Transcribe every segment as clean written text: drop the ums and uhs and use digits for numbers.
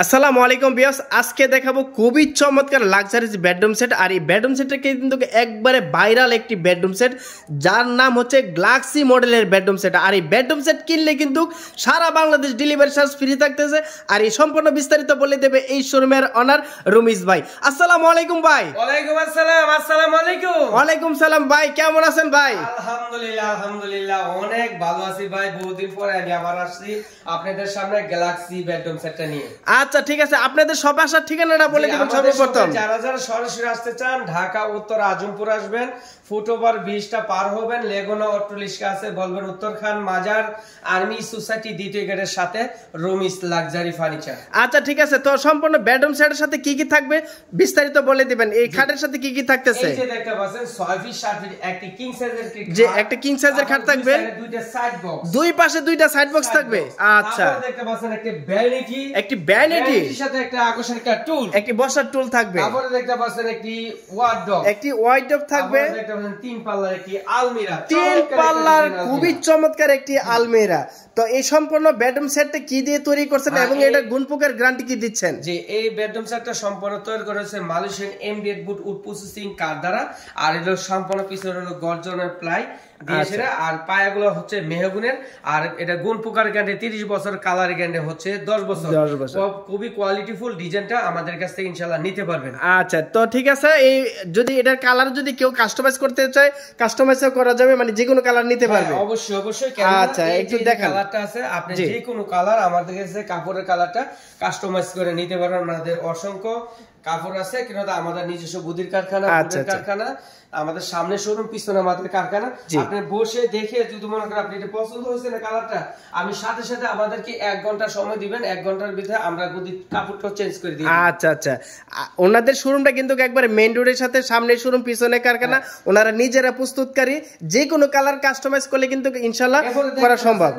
আসসালামু আলাইকুম বিয়াস, আজকে দেখাবো খুবই চমৎকার লাক্সারিজ বেডরুম সেট। আর এই বেডরুম সেটটা কিন্তু একবারে ভাইরাল একটি বেডরুম সেট, যার নাম হচ্ছে গ্যালাক্সি মডেলের বেডরুম সেট। আর এই বেডরুম সেট কিনলে কিন্তু সারা বাংলাদেশ ডেলিভারি চার্জ ফ্রি থাকতেছে। আর এই সম্পূর্ণ বিস্তারিত বলে দেবে এই শোরুমের অনার রমিজ ভাই। আসসালামু আলাইকুম ভাই। ওয়ালাইকুম আসসালাম। আসসালামু আলাইকুম। ওয়ালাইকুম সালাম ভাই, কেমন আছেন ভাই? আলহামদুলিল্লাহ আলহামদুলিল্লাহ অনেক ভালো আছি ভাই। বহুদিন পরে আমি আবার আসছি আপনাদের সামনে গ্যালাক্সি বেডরুম সেটটা নিয়ে। আচ্ছা ঠিক আছে, আপনাদের সব আসার ঠিকানাটা বলে দিবেন সর্বপ্রথম। যারা যারা সরাসরি আসতে চান ঢাকা উত্তর আজমপুর আসবেন, ফুটওভার 20টা পার হবেন, লেগুনা অট্টালিকা আছে, বলবেন উত্তরখান মাজার আর্মি সোসাইটি দ্বিতীয় গেটের সাথে রমিজ লাক্সারি ফার্নিচার। আচ্ছা ঠিক আছে, তো সম্পূর্ণ বেডরুম সেটের সাথে কি কি থাকবে বিস্তারিত বলে দিবেন। এই খাটের সাথে কি কি থাকতেছে? এই যে দেখতে পাচ্ছেন 6 ফিট 7 ফিট একটি কিং সাইজের যে একটা কিং সাইজের খাট থাকবে, দুইটা সাইড বক্স, দুই পাশে দুইটা সাইড বক্স থাকবে। আচ্ছা, তারপর দেখতে পাচ্ছেন একটা ভ্যানিটি, একটি ভ্যানিটি সাথে একটা আকর্ষণীয় একটা টুল, একটি বসার টুল থাকবে। তারপর দেখতে পাচ্ছেন একটি ওয়ার্ডরোব, একটি ওয়ার্ডরোব থাকবে। তারপর দেখতে পাচ্ছেন তিন পাল্লার একটি আলমিরা, তিন পাল্লার খুবই চমৎকার একটি আলমিরা। তো এই সম্পূর্ণ বেডরুম সেটটা কি দিয়ে তৈরি করছেন এবং এটা গুণপোকার গ্যারান্টি কি দিচ্ছেন? যে এই বেডরুম সেটটা সম্পূর্ণ তৈরি করেছে Malaysian MDF boot would processing কাঠ দ্বারা। আর এর সম্পূর্ণ পিছনে হলো গর্জনের প্লাই দিয়েছে, আর পায়াগুলো হচ্ছে মেহগুনের। আর এটা গুণ পোকার গ্যারান্টি 30 বছর, কালার গ্যারান্টি হচ্ছে 10 বছর। খুবই কোয়ালিটিফুল ডিজাইনটা আমাদের কাছ থেকে ইনশাআল্লাহ নিতে পারবেন। আচ্ছা, তো ঠিক আছে, এই যদি এটার কালার যদি কেউ কাস্টমাইজ করতে চায় কাস্টমাইজও করা যাবে, মানে যে কোনো কালার নিতে পারবে? অবশ্যই অবশ্যই। আচ্ছা, একটু দেখান। কালারটা আছে, আপনি যে কোনো কালার আমাদের কাছে কাপড়ের কালারটা কাস্টমাইজ করে নিতে পারবেন। আমাদের অসংখ্য কাপড় আছে, কিন্তু আমাদের নিজস্ব বুদির কারখানা, কারখানা, আমাদের সামনে শোরুম, পিছনে আমাদের কারখানা। আপনি বসে দেখে যদি মনে করেন আপনি এটা পছন্দ হয়েছে না কালারটা, আমি সাথে সাথে আমাদেরকে 1 ঘন্টা সময় দিবেন, 1 ঘন্টার ভিতরে আমরা বুদির কাপড়টা চেঞ্জ করে দিই। আচ্ছা আচ্ছা, ওনাদের শোরুমটা কিন্তু একবারে মেইন রোডের সাথে, সামনে শোরুম পিছনে কারখানা। ওনারা নিজেরা প্রস্তুতকারী, যে কোনো কালার কাস্টমাইজ করলে কিন্তু ইনশাআল্লাহ করা সম্ভব।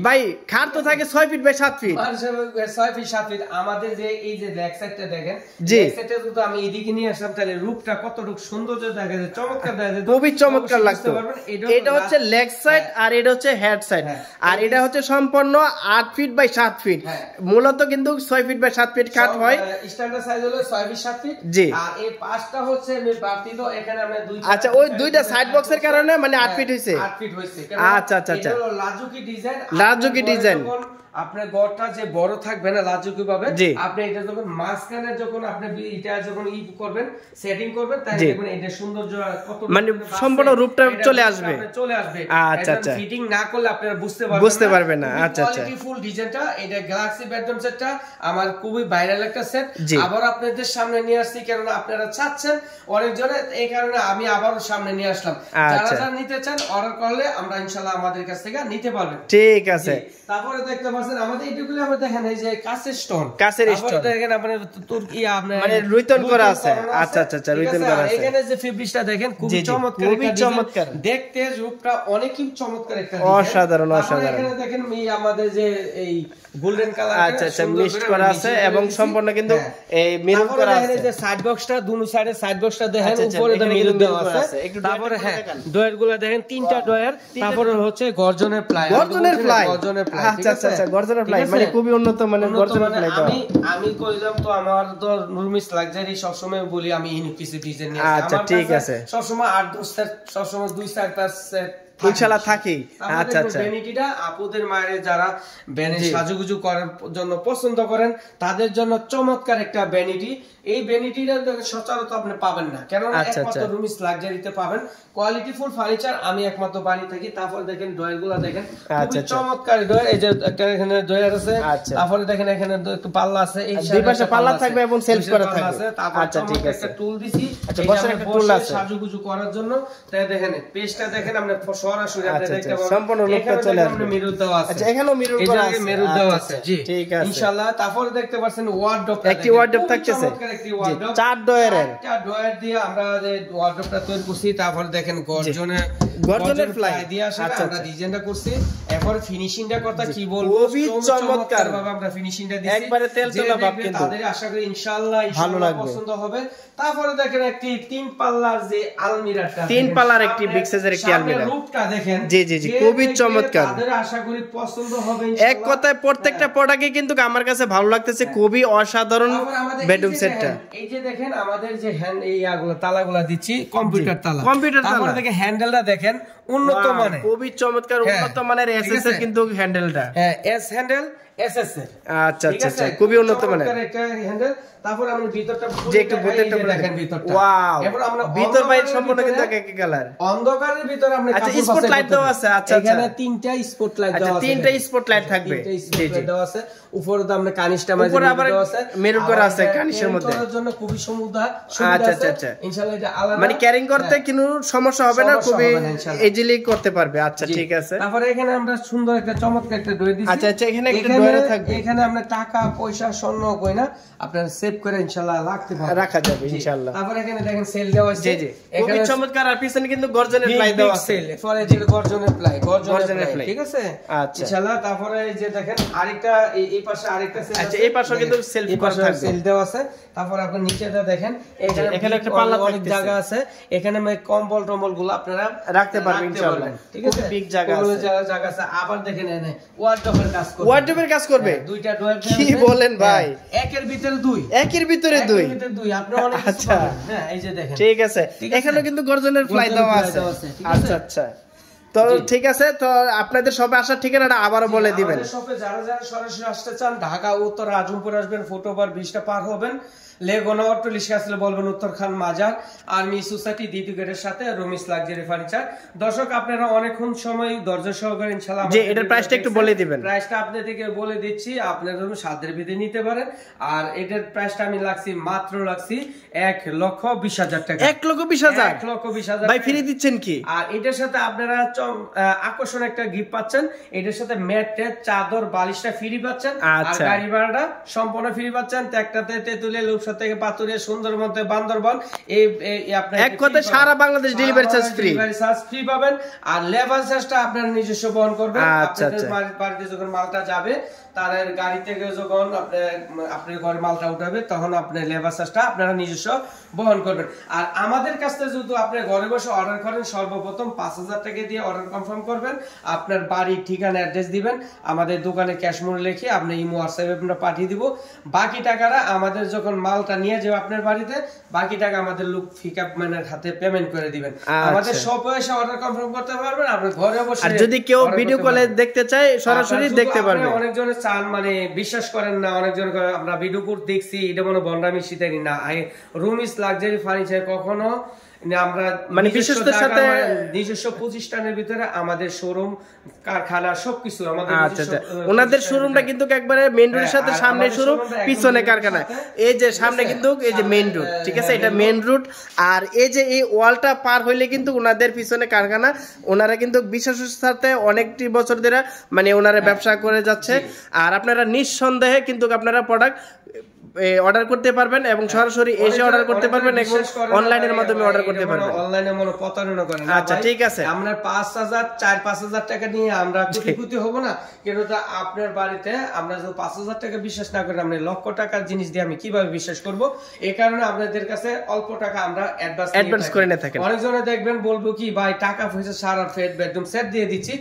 ভাই খাট তো থাকে 6 feet by 7 feet, 6 feet 7 feet. আমাদের যে এই যে ব্যাক সাইডটা দেখেন, সেটা যদি আমি এদিকে নিয়ে আসলাম তাহলে রূপটা কতটুকু সুন্দর দেখা যায়, চমৎকার দেখা যায়, খুবই চমৎকার লাগতো। এটা হচ্ছে লেগ সাইড আর এটা হচ্ছে হেড সাইড। আর এটা হচ্ছে সম্পূর্ণ 8 ফিট বাই 7 ফিট। মূলত কিন্তু 6 ফিট বাই 7 ফিট খাট হয়। স্ট্যান্ডার্ড সাইজ হলো 6 ফিট 7 ফিট। জি, আর এই পাঁচটা হচ্ছে আমি বাড়তি তো এখানে আমরা দুইটা। আচ্ছা, ওই দুইটা সাইড বক্সের কারণে মানে 8 ফিট হইছে। 8 ফিট হইছে। আচ্ছা আচ্ছা আচ্ছা, এটা লাজুকি ডিজাইন। লাজুকি ডিজাইন। আপনার ঘরটা যে বড় থাকবে না লাজুকি ভাবে, আপনি এটা যখন মাঝখানে যখন আপনি এটা যখন ই করবেন, সেটিং করবেন, তাই দেখবেন এটা সৌন্দর্য কত, মানে সম্পূর্ণ রূপটা চলে আসবে। আচ্ছা আচ্ছা, ফিটিং না করলে আপনারা বুঝতে পারবেন না। আচ্ছা আচ্ছা, কোয়ালিটিফুল ডিজাইনটা এটা গ্যালাক্সি বেডরুম সেটটা আমার খুবই ভাইরাল একটা সেট। আবার আপনাদের সামনে নিয়ে আসছি কারণ আপনারা চাচ্ছেন অনেকজনে, এই কারণে আমি আবার সামনে নিয়ে আসলাম। যারা যারা নিতে চান অর্ডার করলে আমরা ইনশাআল্লাহ আমাদের কাছ থেকে নিতে পারবেন। ঠিক আছে। তারপরে দেখতে পাচ্ছেন আমাদের এইটুকুলে আমরা দেখেন এই যে কাঁচের স্টোন, কাঁচের স্টোন দেখেন আপনার তুর্কি আপনার মানে রুইতন করা আছে। আচ্ছা আচ্ছা আচ্ছা, রুইতন করা আছে। এখানে যে ফেব্রিকটা দেখেন খুবই চমৎকার, খুবই চমৎকার দেখতে, রূপটা অনেকই চমৎকার একটা অসাধারণ অসাধারণ। এখানে দেখেন আমাদের যে এই গোল্ডেন কালার, আচ্ছা আচ্ছা, মিক্সড করা আছে এবং সম্পূর্ণ কিন্তু এই মেরুন করা আছে। যে সাইড বক্সটা, দুনো সাইডে সাইড বক্সটা দেখেন, উপরে তো মেরুন দেওয়া আছে। তারপরে ডয়ারগুলো দেখেন, 3টা ডয়ার। তারপরে হচ্ছে গর্জনের প্লাই, গর্জনের প্লাই। আচ্ছা আচ্ছা আচ্ছা, গর্জনের প্লাই মানে খুবই উন্নত মানের গর্জনের প্লাই। আমি কইলাম তো আমার তো রমিজ লাক্সারি সবসময় বলি আমি ইউনিক কিছু ডিজাইন নিয়ে আসি। আচ্ছা ঠিক আছে, সবসময় 8-10 সেট, সবসময় 2-4 সেট ইনশাআল্লাহ থাকি। আচ্ছা আচ্ছা, ভ্যানিটিটা আপুদের মায়ের যারা ভ্যানি সাজুগুজু করার জন্য পছন্দ করেন তাদের জন্য চমৎকার একটা ভ্যানিটি। এই ভ্যানিটিটা সচরাচর আপনি পাবেন না, কেন একমাত্র রমিজ লাক্সারিতে পাবেন। কোয়ালিটিফুল ফার্নিচার আমি একমাত্র বানিয়ে থাকি। তারপর দেখেন ডয়ারগুলো দেখেন, খুবই চমৎকার ডয়ার। এই যে একটা এখানে ডয়ার আছে, তারপরে দেখেন এখানে একটু পাল্লা আছে, এই দুই পাশে পাল্লা থাকবে এবং সেলফ করা থাকবে। আচ্ছা ঠিক আছে, একটা টুল দিছি, আচ্ছা বসার একটা টুল আছে সাজুগুজু করার জন্য। তাই দেখেন পেজটা দেখেন আপনি সরাসরি আপনি দেখতে পাবেন, সম্পূর্ণ লুকটা চলে আসবে। মিরর দেওয়া আছে। আচ্ছা, এখানেও মিরর করা আছে, মিরর দেওয়া আছে। জি ঠিক আছে ইনশাআল্লাহ। তারপরে দেখতে পাচ্ছেন ওয়ার্ডরোব, একটি ওয়ার্ডরোব থাকতেছে, 4 ডয়ারের। 4টা ডয়ার দিয়ে আমরা যে ওয়ার্ডরোবটা তৈরি করছি। তারপরে দেখেন গর্জনের প্লাই দিয়ে আসলে আমরা ডিজাইনটা করছি। এরপর ফিনিশিংটা কথা কি বলবো, খুবই চমৎকার ভাবে আমরা ফিনিশিংটা দিছি, একবারে তেলতেলা ভাব, কিন্তু তাদের আশা করি ইনশাআল্লাহ ভালো লাগবে, পছন্দ হবে। তারপরে দেখেন একটি 3 পাল্লার যে আলমিরাটা, 3 পাল্লার একটি বিগ সাইজের একটি আলমিরা। রূপটা লুকটা দেখেন, জি জি জি, খুবই চমৎকার। তাদের আশা করি পছন্দ হবে এক কথায় প্রত্যেকটা প্রোডাক্টই কিন্তু আমার কাছে ভালো লাগতেছে, খুবই অসাধারণ বেডরুম সেটটা। এই যে দেখেন আমাদের যে হ্যান্ড এইগুলো তালাগুলো দিচ্ছি কম্পিউটার তালা, কম্পিউটার তালা। তারপরে দেখেন হ্যান্ডেলটা দেখেন উন্নত মানের, খুবই চমৎকার উন্নত মানের এসএস এর কিন্তু হ্যান্ডেলটা, হ্যাঁ এস হ্যান্ডেল এসএস এর। আচ্ছা আচ্ছা আচ্ছা, খুবই উন্নত মানের একটা হ্যান্ডেল। তারপর আমরা ভিতরটা যে একটু ভিতরটা দেখেন, ভিতরটা ওয়াও, ভিতর বাইরে সম্পূর্ণ কিন্তু একই কালার। অন্ধকারের ভিতরে আমরা আচ্ছা স্পট লাইট দেওয়া আছে, আচ্ছা আচ্ছা, এখানে তিনটা স্পট লাইট দেওয়া আছে, তিনটা স্পট লাইট থাকবে, জি জি দেওয়া আছে। উপরে তো আমরা কানিশটা মাঝে দেওয়া আছে, মেরুন করা আছে কানিশের মধ্যে, এর জন্য খুবই সুবিধা আচ্ছা আচ্ছা, ইনশাআল্লাহ এটা আলাদা, মানে ক্যারিং করতে কোনো সমস্যা হবে না, খুবই ইজিলি করতে পারবে। আচ্ছা ঠিক আছে। তারপরে এখানে আমরা সুন্দর একটা চমৎকার একটা ডোর দিছি। আচ্ছা আচ্ছা, এখানে একটা ডোর থাকবে, এখানে আমরা টাকা পয়সা স্বর্ণ গয়না আপনারা সেভ করে ইনশাআল্লাহ রাখতে পারবেন, রাখা যাবে ইনশাআল্লাহ। তারপরে এখানে দেখেন সেল দেওয়া আছে, জি জি খুবই চমৎকার। আর পিছনে কিন্তু গর্জনের প্লাই দেওয়া আছে, এরপরে যে গর্জনের প্লাই, গর্জনের প্লাই, ঠিক আছে আচ্ছা ইনশাআল্লাহ। তারপরে এই যে দেখেন আরেকটা এই পাশে আরেকটা সেল আছে, আচ্ছা এই পাশে কিন্তু সেলফ করা থাকবে, সেল দেওয়া আছে। তারপর আপনি নিচেটা দেখেন, এখানে একটা পাল্লা অনেক জায়গা আছে, এখানে কম্বল টম্বল গুলো আপনারা রাখতে পারবেন ইনশাআল্লাহ, ঠিক আছে বিগ জায়গা আছে, জায়গা আছে। আবার দেখেন এনে ওয়ার্ডরোবের কাজ করবে, ওয়ার্ডরোবের কাজ করবে, দুইটা ডোর কি বলেন ভাই, একের ভিতরে দুই, একের ভিতরে দুই, আপনি অনেক কিছু পাবেন। হ্যাঁ এই যে দেখেন, ঠিক আছে, এখানে কিন্তু গর্জনের প্লাই দেওয়া আছে, আচ্ছা আচ্ছা। তো ঠিক আছে, তো আপনাদের সবে আসার ঠিকানাটা আবারও বলে দিবেন। আমাদের শপে যারা যারা সরাসরি আসতে চান, ঢাকা উত্তর আজমপুর আসবেন, ফুটওভার 20টা পার হবেন, লেগুনা অট্টালিকা আসলে বলবেন উত্তর খান মাজার আর্মি সোসাইটি দ্বিতীয় গেটের সাথে রুমিস লাক্সারি ফার্নিচার। দর্শক আপনারা অনেকক্ষণ সময় ধৈর্য সহকারে ইনশাআল্লাহ যে এটার প্রাইসটা একটু বলে দিবেন। প্রাইসটা আপনাদেরকে বলে দিচ্ছি, আপনারা সাধ্যের ভিতরে নিতে পারেন। আর এটার প্রাইসটা আমি মাত্র 1,20,000 টাকা, 1,20,000, 1,20,000 ভাই ফ্রি দিচ্ছেন কি? আর এটার সাথে আপনারা আকর্ষণ একটা গিফট পাচ্ছেন, এটার সাথে ম্যাট টেট চাদর বালিশটা ফ্রি পাচ্ছেন, আর গাড়ি ভাড়াটা সম্পূর্ণ ফ্রি পাচ্ছেন। একটাতে তেতুলিয়া লুপসা থেকে পাতুরিয়া সুন্দর মধ্যে বান্দরবান, এই আপনার এক কথায় সারা Bangladesh delivery charge free, delivery charge free পাবেন। আর লেবার চার্জটা আপনারা নিজস্ব বহন করবেন। আচ্ছা আচ্ছা, বাড়িতে যখন মালটা যাবে, তার গাড়ি থেকে যখন আপনার ঘরে মালটা উঠাবে, তখন আপনার লেবার চার্জটা আপনারা নিজস্ব বহন করবেন। আর আমাদের কাছ থেকে যদি আপনি ঘরে বসে অর্ডার করেন, সর্বপ্রথম 5,000 টাকা দিয়ে অর্ডার কনফার্ম করবেন, আপনার বাড়ি ঠিকানা অ্যাড্রেস দিবেন, আমাদের দোকানে ক্যাশ মোড় লিখে আপনি ইমো হোয়াটসঅ্যাপে আমরা পাঠিয়ে দিব। বাকি টাকাটা আমাদের যখন মালটা নিয়ে যাবে আপনার বাড়িতে, বাকি টাকা আমাদের লোক পিকআপ ম্যানের হাতে পেমেন্ট করে দিবেন। আমাদের শপে এসে অর্ডার কনফার্ম করতে পারবেন, আপনি ঘরে বসে। আর যদি কেউ ভিডিও কলে দেখতে চায়, সরাসরি দেখতে পারবে। অনেকজনের চান, মানে বিশ্বাস করেন না, অনেকজন আমরা ভিডিও করে দেখছি, এটা মনে বন্ডামি শীতানি না। রুমিস লাক্সারি ফার্নিচার কখনো আমরা মানে বিশেষতার সাথে নিজস্ব প্রতিষ্ঠানের ভিতরে আমাদের শোরুম, কারখানা সবকিছু আমাদের। আচ্ছা আচ্ছা, ওনাদের শোরুমটা কিন্তু একবারে মেইন রোডের সাথে, সামনে শোরুম পিছনে কারখানা, এই যে সামনে কিন্তু এই যে মেইন রোড, ঠিক আছে, এটা মেইন রোড। আর এই যে এই ওয়ালটা পার হইলে কিন্তু ওনাদের পিছনে কারখানা। ওনারা কিন্তু বিশ্বাসের সাথে অনেকটি বছর ধরে মানে ওনারা ব্যবসা করে যাচ্ছে। আর আপনারা নিঃসন্দেহে কিন্তু আপনারা প্রোডাক্ট অর্ডার করতে পারবেন এবং সরাসরি এসে অর্ডার করতে পারবেন এবং অনলাইনের মাধ্যমে অর্ডার করতে পারবেন। অনলাইনে মনে প্রতারণা করেন না। আচ্ছা ঠিক আছে, আমরা 4-5,000 টাকা নিয়ে আমরা কোটিপতি হব না, কিন্তু আপনার বাড়িতে আমরা যদি 5,000 টাকা বিশ্বাস না করি, আমরা লক্ষ টাকার জিনিস দিয়ে আমি কিভাবে বিশ্বাস করব? এই কারণে আপনাদের কাছে অল্প টাকা আমরা অ্যাডভান্স করে নিয়ে থাকি। অনেকজনে দেখবেন বলবো কি, ভাই টাকা পয়সা সারা ফেড বেডরুম সেট দিয়ে দিচ্ছি,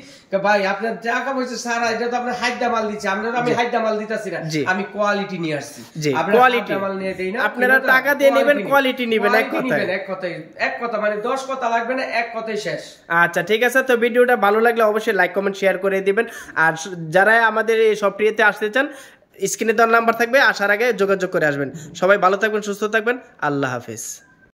ভাই আপনার টাকা পয়সা সারা, এটা তো আপনার হাইদা মাল দিচ্ছি। আমি হাইদা মাল দিতেছি না, আমি কোয়ালিটি নিয়ে আসছি। আপনারা টাকা দিয়ে নেবেন, কোয়ালিটি নেবেন, এক কথা মানে 10 কথা লাগবে না, এক কথাই শেষ। আচ্ছা ঠিক আছে, তো ভিডিওটা ভালো লাগলে অবশ্যই লাইক কমেন্ট শেয়ার করে দিবেন। আর যারা আমাদের এই শপটিতে আসতে চান, স্ক্রিনে দেওয়া নাম্বার থাকবে, আসার আগে যোগাযোগ করে আসবেন। সবাই ভালো থাকবেন, সুস্থ থাকবেন, আল্লাহ হাফেজ।